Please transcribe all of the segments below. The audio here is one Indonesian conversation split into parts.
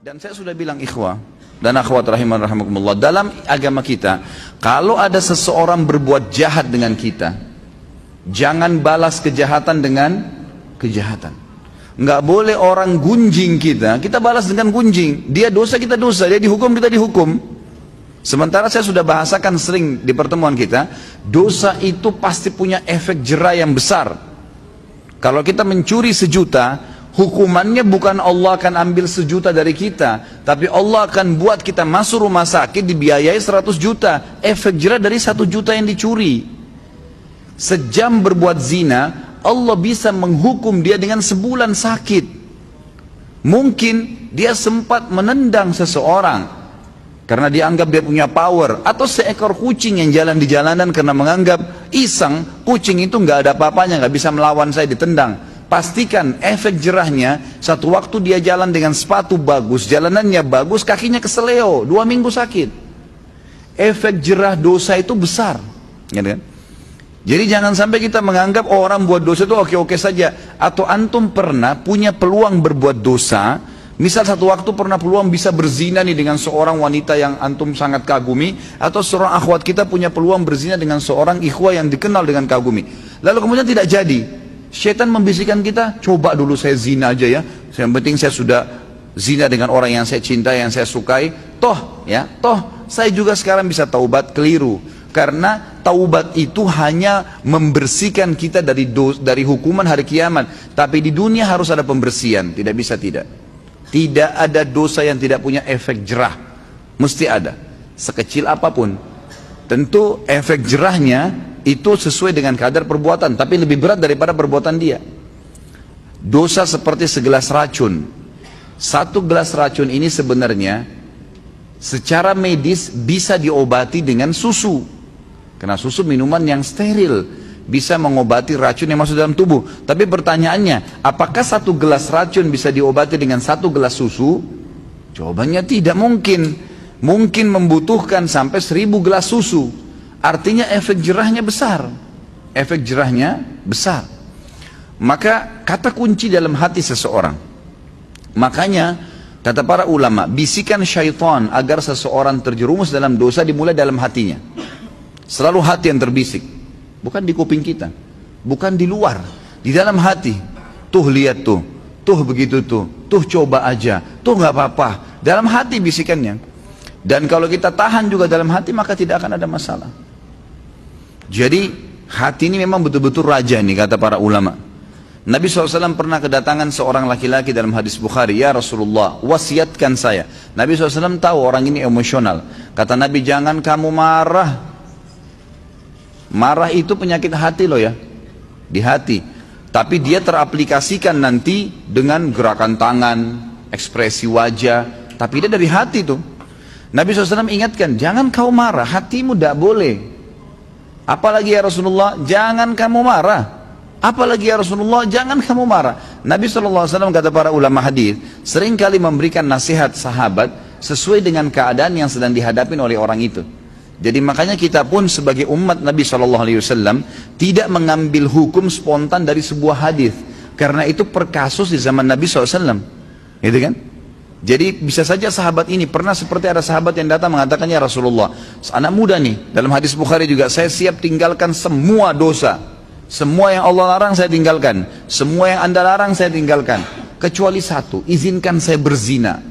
Dan saya sudah bilang ikhwah dan akhwat rahimakumullah, dalam agama kita, kalau ada seseorang berbuat jahat dengan kita, jangan balas kejahatan dengan kejahatan. Nggak boleh orang gunjing kita balas dengan gunjing. Dia dosa, kita dosa. Dia dihukum, kita dihukum. Sementara saya sudah bahasakan sering di pertemuan kita, dosa itu pasti punya efek jera yang besar. Kalau kita mencuri 1 juta, hukumannya bukan Allah akan ambil 1 juta dari kita, tapi Allah akan buat kita masuk rumah sakit dibiayai 100 juta. Efek jera dari 1 juta yang dicuri. Sejam berbuat zina, Allah bisa menghukum dia dengan sebulan sakit. Mungkin dia sempat menendang seseorang karena dia anggap dia punya power, atau seekor kucing yang jalan di jalanan karena menganggap iseng, kucing itu nggak ada apa-apanya, nggak bisa melawan saya, ditendang. Pastikan efek jerahnya, satu waktu dia jalan dengan sepatu bagus, jalanannya bagus, kakinya keseleo, 2 minggu sakit. Efek jerah dosa itu besar, gitu kan? Jadi jangan sampai kita menganggap orang buat dosa itu oke-oke saja. Atau antum pernah punya peluang berbuat dosa, misal satu waktu pernah peluang bisa berzina nih dengan seorang wanita yang antum sangat kagumi, atau seorang akhwat kita punya peluang berzina dengan seorang ikhwah yang dikenal dengan kagumi, lalu kemudian tidak jadi. Syaitan membisikkan kita, coba dulu saya zina aja ya, yang penting saya sudah zina dengan orang yang saya cintai, yang saya sukai, toh saya juga sekarang bisa taubat. Keliru. Karena taubat itu hanya membersihkan kita dari hukuman hari kiamat, tapi di dunia harus ada pembersihan. Tidak bisa tidak. Tidak ada dosa yang tidak punya efek jerah. Mesti ada, sekecil apapun. Tentu efek jerahnya itu sesuai dengan kadar perbuatan, tapi lebih berat daripada perbuatan dia. Dosa seperti segelas racun. 1 gelas racun ini sebenarnya secara medis bisa diobati dengan susu. Karena susu minuman yang steril, bisa mengobati racun yang masuk dalam tubuh. Tapi pertanyaannya, apakah 1 gelas racun bisa diobati dengan 1 gelas susu? Jawabannya tidak mungkin. Mungkin membutuhkan sampai 1000 gelas susu. Artinya efek jerahnya besar. Efek jerahnya besar. Maka kata kunci dalam hati seseorang. Makanya kata para ulama, bisikan syaitan agar seseorang terjerumus dalam dosa dimulai dalam hatinya. Selalu hati yang terbisik, bukan di kuping kita, bukan di luar, di dalam hati. Tuh lihat tuh begitu tuh coba aja, tuh nggak apa-apa. Dalam hati bisikannya. Dan kalau kita tahan juga dalam hati, maka tidak akan ada masalah. Jadi hati ini memang betul-betul raja nih, kata para ulama. Nabi SAW pernah kedatangan seorang laki-laki dalam hadis Bukhari, ya Rasulullah, wasiatkan saya. Nabi SAW tahu orang ini emosional. Kata Nabi, jangan kamu marah. Marah itu penyakit hati loh ya, di hati. Tapi dia teraplikasikan nanti dengan gerakan tangan, ekspresi wajah. Tapi dia dari hati tuh. Nabi SAW ingatkan, jangan kau marah, hatimu tidak boleh. Apalagi ya Rasulullah, jangan kamu marah. Apalagi ya Rasulullah, jangan kamu marah. Nabi SAW, kata para ulama hadis, seringkali memberikan nasihat sahabat sesuai dengan keadaan yang sedang dihadapi oleh orang itu. Jadi makanya kita pun sebagai umat Nabi SAW tidak mengambil hukum spontan dari sebuah hadis, karena itu per kasus di zaman Nabi SAW, gitu kan? Jadi bisa saja sahabat ini pernah seperti ada sahabat yang datang mengatakan, ya Rasulullah, anak muda nih, dalam hadis Bukhari juga, saya siap tinggalkan semua dosa, semua yang Allah larang saya tinggalkan, semua yang Anda larang saya tinggalkan, kecuali 1, izinkan saya berzina.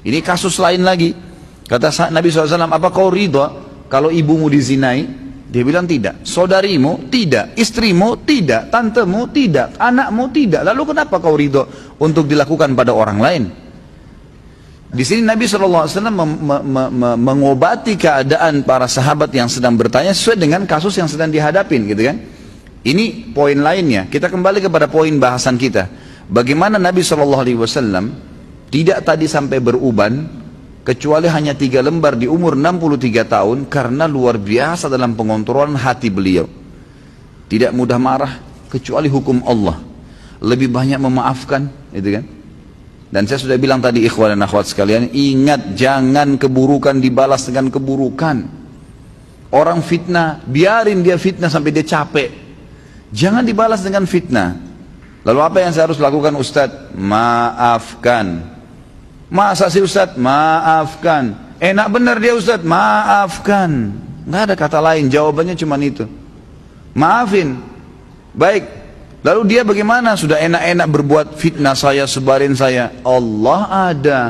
Ini kasus lain lagi. Kata Nabi SAW, apa kau ridha kalau ibumu dizinai? Dia bilang tidak. Saudarimu? Tidak. Istrimu? Tidak. Tantemu? Tidak. Anakmu? Tidak. Lalu kenapa kau ridha untuk dilakukan pada orang lain? Di sini Nabi SAW mengobati keadaan para sahabat yang sedang bertanya sesuai dengan kasus yang sedang dihadapin, gitu kan? Ini poin lainnya. Kita kembali kepada poin bahasan kita. Bagaimana Nabi SAW tidak tadi sampai beruban, kecuali hanya 3 lembar di umur 63 tahun, karena luar biasa dalam pengontrolan hati beliau. Tidak mudah marah, kecuali hukum Allah. Lebih banyak memaafkan, gitu kan? Dan saya sudah bilang tadi, ikhwan dan akhwat sekalian, ingat, jangan keburukan dibalas dengan keburukan. Orang fitnah, biarin dia fitnah sampai dia capek. Jangan dibalas dengan fitnah. Lalu apa yang saya harus lakukan, Ustadz? Maafkan. Masa sih Ustaz? Maafkan. Enak benar dia Ustaz? Maafkan. Nggak ada kata lain, jawabannya cuma itu. Maafin. Baik. Lalu dia bagaimana? Sudah enak-enak berbuat fitnah saya, sebarin saya. Allah ada.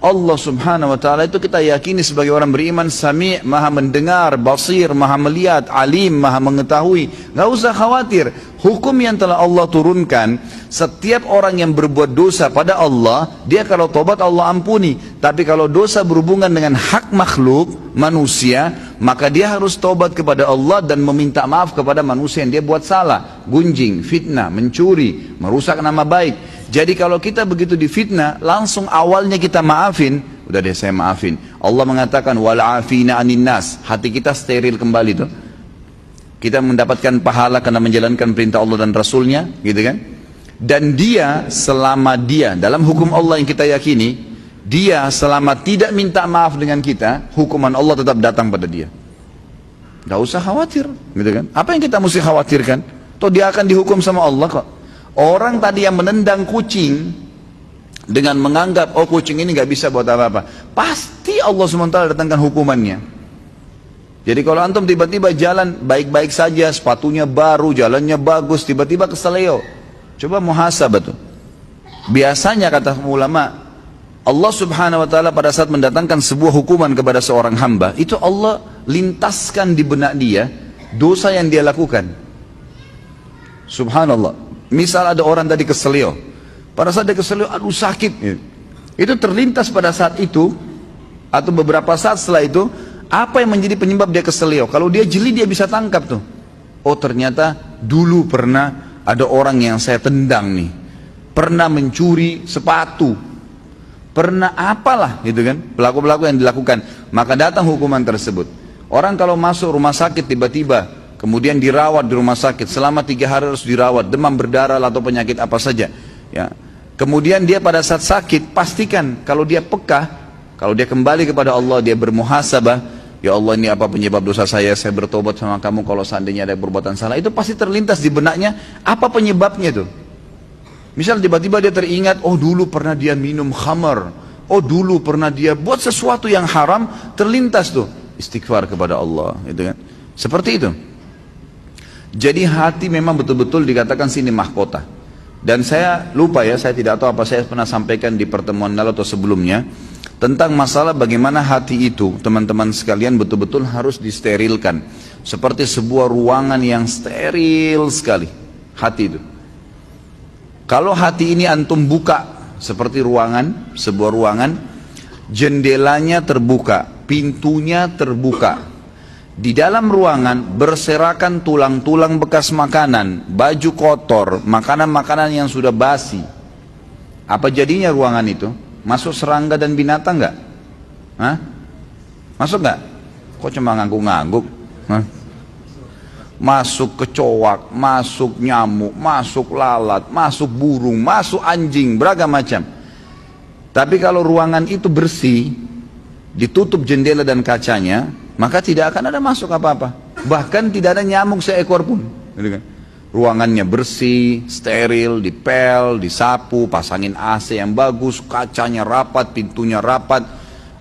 Allah subhanahu wa ta'ala itu kita yakini sebagai orang beriman, Sami', maha mendengar, Basir, maha melihat, Alim, maha mengetahui. Gak usah khawatir. Hukum yang telah Allah turunkan, setiap orang yang berbuat dosa pada Allah, dia kalau tobat Allah ampuni. Tapi kalau dosa berhubungan dengan hak makhluk, manusia, maka dia harus tobat kepada Allah dan meminta maaf kepada manusia yang dia buat salah. Gunjing, fitnah, mencuri, merusak nama baik. Jadi kalau kita begitu difitnah, langsung awalnya kita maafin, udah deh saya maafin. Allah mengatakan wal afina anin nas, hati kita steril kembali tuh. Kita mendapatkan pahala karena menjalankan perintah Allah dan Rasulnya, gitu kan? Dan dia selama dia dalam hukum Allah yang kita yakini, dia selama tidak minta maaf dengan kita, hukuman Allah tetap datang pada dia. Gak usah khawatir, gitu kan? Apa yang kita mesti khawatirkan? Toh dia akan dihukum sama Allah kok. Orang tadi yang menendang kucing dengan menganggap oh kucing ini gak bisa buat apa-apa, pasti Allah SWT datangkan hukumannya. Jadi kalau antum tiba-tiba jalan baik-baik saja, sepatunya baru, jalannya bagus, tiba-tiba keseleo, coba muhasabah tuh. Biasanya kata ulama, Allah subhanahu wa ta'ala pada saat mendatangkan sebuah hukuman kepada seorang hamba, itu Allah lintaskan di benak dia dosa yang dia lakukan. Subhanallah. Misal ada orang tadi keselio, pada saat dia keselio, aduh sakit, itu terlintas pada saat itu atau beberapa saat setelah itu, apa yang menjadi penyebab dia keselio? Kalau dia jeli dia bisa tangkap tuh. Oh ternyata dulu pernah ada orang yang saya tendang nih, pernah mencuri sepatu, pernah apalah gitu kan, pelaku-pelaku yang dilakukan, maka datang hukuman tersebut. Orang kalau masuk rumah sakit tiba-tiba kemudian dirawat di rumah sakit selama 3 hari harus dirawat, demam berdarah atau penyakit apa saja ya. Kemudian dia pada saat sakit, pastikan kalau dia peka, kalau dia kembali kepada Allah, dia bermuhasabah, ya Allah ini apa penyebab dosa saya bertobat sama kamu kalau seandainya ada perbuatan salah, itu pasti terlintas di benaknya apa penyebabnya itu. Misal tiba-tiba dia teringat, oh dulu pernah dia minum khamar, oh dulu pernah dia buat sesuatu yang haram, terlintas tuh istighfar kepada Allah, gitu kan. Seperti itu. Jadi hati memang betul-betul dikatakan sini mahkota. Dan saya lupa ya, saya tidak tahu apa saya pernah sampaikan di pertemuan lalu atau sebelumnya tentang masalah bagaimana hati itu, teman-teman sekalian, betul-betul harus disterilkan. Seperti sebuah ruangan yang steril sekali, hati itu. Kalau hati ini antum buka seperti ruangan, sebuah ruangan, jendelanya terbuka, pintunya terbuka. Di dalam ruangan berserakan tulang-tulang bekas makanan, baju kotor, makanan-makanan yang sudah basi. Apa jadinya ruangan itu? Masuk serangga dan binatang nggak? Hah? Masuk nggak? Kok cuma ngangguk-ngangguk? Masuk kecoak, masuk nyamuk, masuk lalat, masuk burung, masuk anjing, beragam macam. Tapi kalau ruangan itu bersih, ditutup jendela dan kacanya, maka tidak akan ada masuk apa-apa. Bahkan tidak ada nyamuk seekor pun. Ruangannya bersih, steril, dipel, disapu, pasangin AC yang bagus, kacanya rapat, pintunya rapat,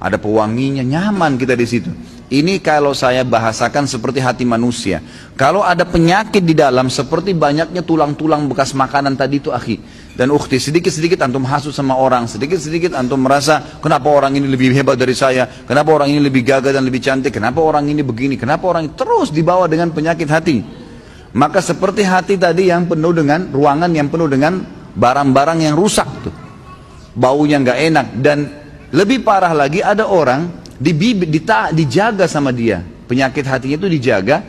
ada pewanginya, nyaman kita di situ. Ini kalau saya bahasakan seperti hati manusia. Kalau ada penyakit di dalam seperti banyaknya tulang-tulang bekas makanan tadi itu akhi dan ukhti, sedikit-sedikit antum hasut sama orang, sedikit-sedikit antum merasa kenapa orang ini lebih hebat dari saya, kenapa orang ini lebih gagah dan lebih cantik, kenapa orang ini begini, kenapa orang ini, terus dibawa dengan penyakit hati. Maka seperti hati tadi yang penuh dengan ruangan yang penuh dengan barang-barang yang rusak tuh, baunya nggak enak. Dan lebih parah lagi, ada orang dijaga sama dia, penyakit hatinya itu dijaga,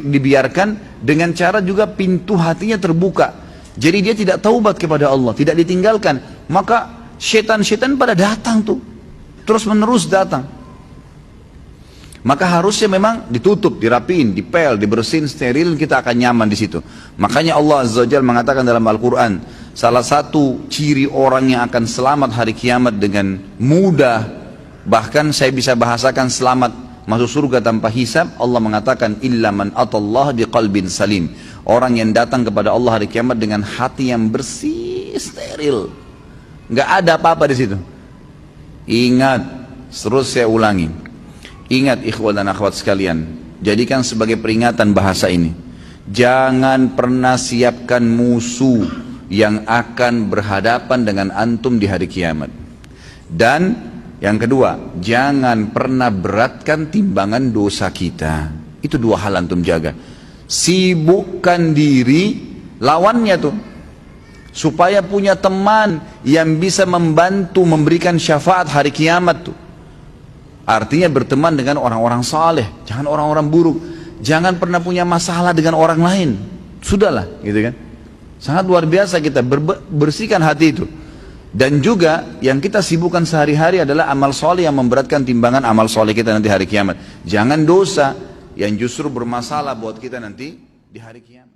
dibiarkan dengan cara juga pintu hatinya terbuka. Jadi dia tidak taubat kepada Allah, tidak ditinggalkan. Maka setan-setan pada datang tuh, terus menerus datang. Maka harusnya memang ditutup, dirapiin, dipel, dibersihin, steril, kita akan nyaman di situ. Makanya Allah Azza wa Jalla mengatakan dalam Al-Quran, salah satu ciri orang yang akan selamat hari kiamat dengan mudah, bahkan saya bisa bahasakan selamat masuk surga tanpa hisab, Allah mengatakan illa man atallaha biqalbin salim. Orang yang datang kepada Allah hari kiamat dengan hati yang bersih, steril, nggak ada apa-apa di situ. Ingat, terus saya ulangi. Ingat ikhwan dan akhwat sekalian, jadikan sebagai peringatan bahasa ini. Jangan pernah siapkan musuh yang akan berhadapan dengan antum di hari kiamat. Dan yang kedua, jangan pernah beratkan timbangan dosa kita. Itu dua hal antum jaga. Sibukkan diri, lawannya tuh, supaya punya teman yang bisa membantu memberikan syafaat hari kiamat tuh. Artinya berteman dengan orang-orang saleh, jangan orang-orang buruk. Jangan pernah punya masalah dengan orang lain. Sudahlah, gitu kan. Sangat luar biasa kita bersihkan hati itu. Dan juga yang kita sibukkan sehari-hari adalah amal soleh yang memberatkan timbangan amal soleh kita nanti hari kiamat. Jangan dosa yang justru bermasalah buat kita nanti di hari kiamat.